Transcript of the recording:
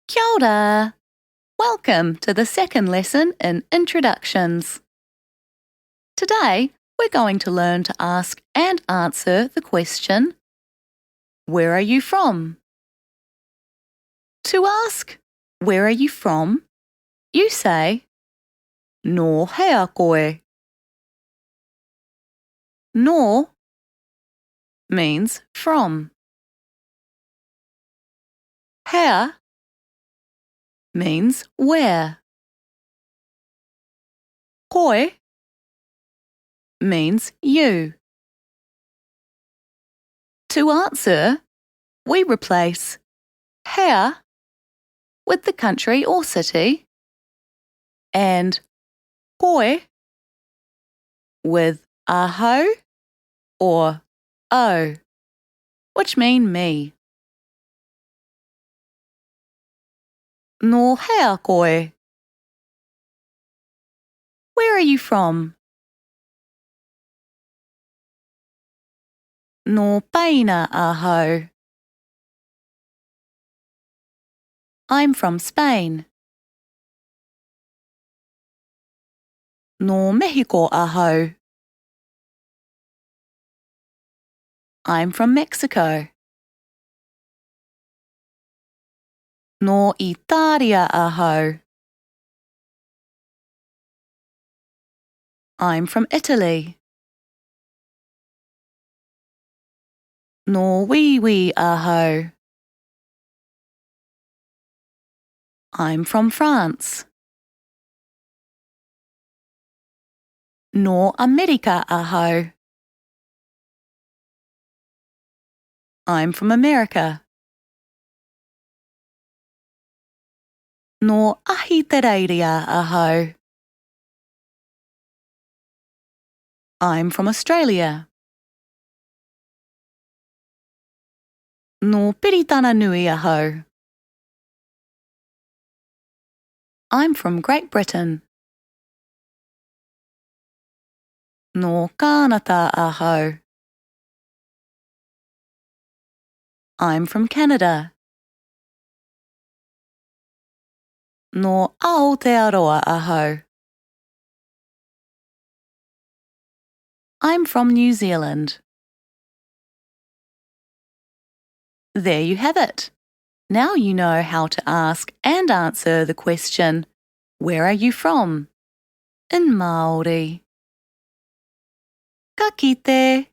Kia ora! Welcome to the second lesson in Introductions. Today, we're going to learn to ask and answer the question, where are you from? To ask, where are you from? You say, no hea koe. No means from. Hea means where. Koe means you. To answer, we replace hea with the country or city and koe with aho or o, which mean me. No hea koe. Where are you from? No paina aho. I'm from Spain. No Mexico aho. I'm from Mexico. No Italia aho. I'm from Italy. No wee aho. I'm from France. No America aho. I'm from America. No ahitereiria aho. I'm from Australia. No piritana nui aho. I'm from Great Britain. No kānata aho. I'm from Canada. No Aotearoa aho. I'm from New Zealand. There you have it. Now you know how to ask and answer the question, where are you from? In Māori. Ka kite.